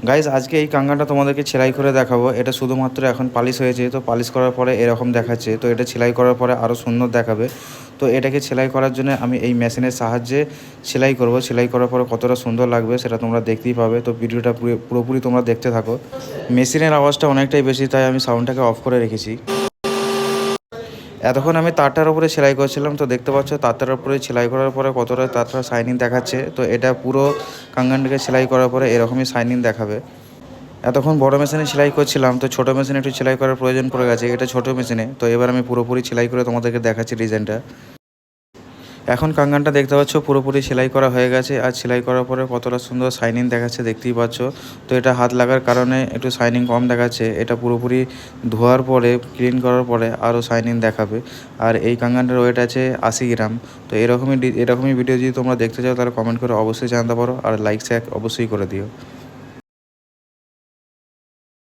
Guys আজকে এই কাঙ্গানটা তোমাদেরকে সেলাই করে দেখাবো। এটা শুধুমাত্র এখন পালিশ হয়েছে, তো পালিশ করার পরে এরকম দেখাচ্ছে, তো এটা সেলাই করার পরে আরও সুন্দর দেখাবে। তো এটাকে সেলাই করার জন্য আমি এই মেশিনের সাহায্যে সেলাই করব। সেলাই করার পরে কতটা সুন্দর লাগবে সেটা তোমরা দেখতেই পাবে। তো ভিডিওটা পুরোপুরি তোমরা দেখতে থাকো। মেশিনের আওয়াজটা অনেকটাই বেশি, তাই আমি সাউন্ডটাকে অফ করে রেখেছি। এতক্ষণ আমি তারটার উপরে সেলাই করছিলাম, তো দেখতে পাচ্ছ তারটার উপরে সেলাই করার পরে কতটা তারটা শাইনিং দেখাচ্ছে। তো এটা পুরো কাঙ্গানটাকে সেলাই করার পরে এরকমই শাইনিং দেখাবে। এতক্ষণ বড় মেশিনে সেলাই করছিলাম, তো ছোটো মেশিনে একটু সেলাই করার প্রয়োজন পড়ে গেছে। এটা ছোটো মেশিনে, তো এবার আমি পুরোপুরি সেলাই করে তোমাদেরকে দেখাচ্ছি ডিজাইনটা। এখন কাঙ্গানটা দেখতে পাচ্ছ পুরোপুরি সেলাই করা হয়ে গেছে, আর সেলাই করার পরে কতটা সুন্দর শাইনিং দেখাচ্ছে দেখতেই পাচ্ছ। তো এটা হাত লাগার কারণে একটু শাইনিং কম দেখাচ্ছে। এটা পুরোপুরি ধোয়ার পরে ক্লিন করার পরে আরও শাইনিং দেখাবে। আর এই কাঙ্গানটার ওয়েট আছে 80 গ্রাম। তো এরকমই ভিডিও যদি তোমরা দেখতে চাও তাহলে কমেন্ট করে অবশ্যই জানাতে পারো, আর লাইক শেয়ার অবশ্যই করে দিও।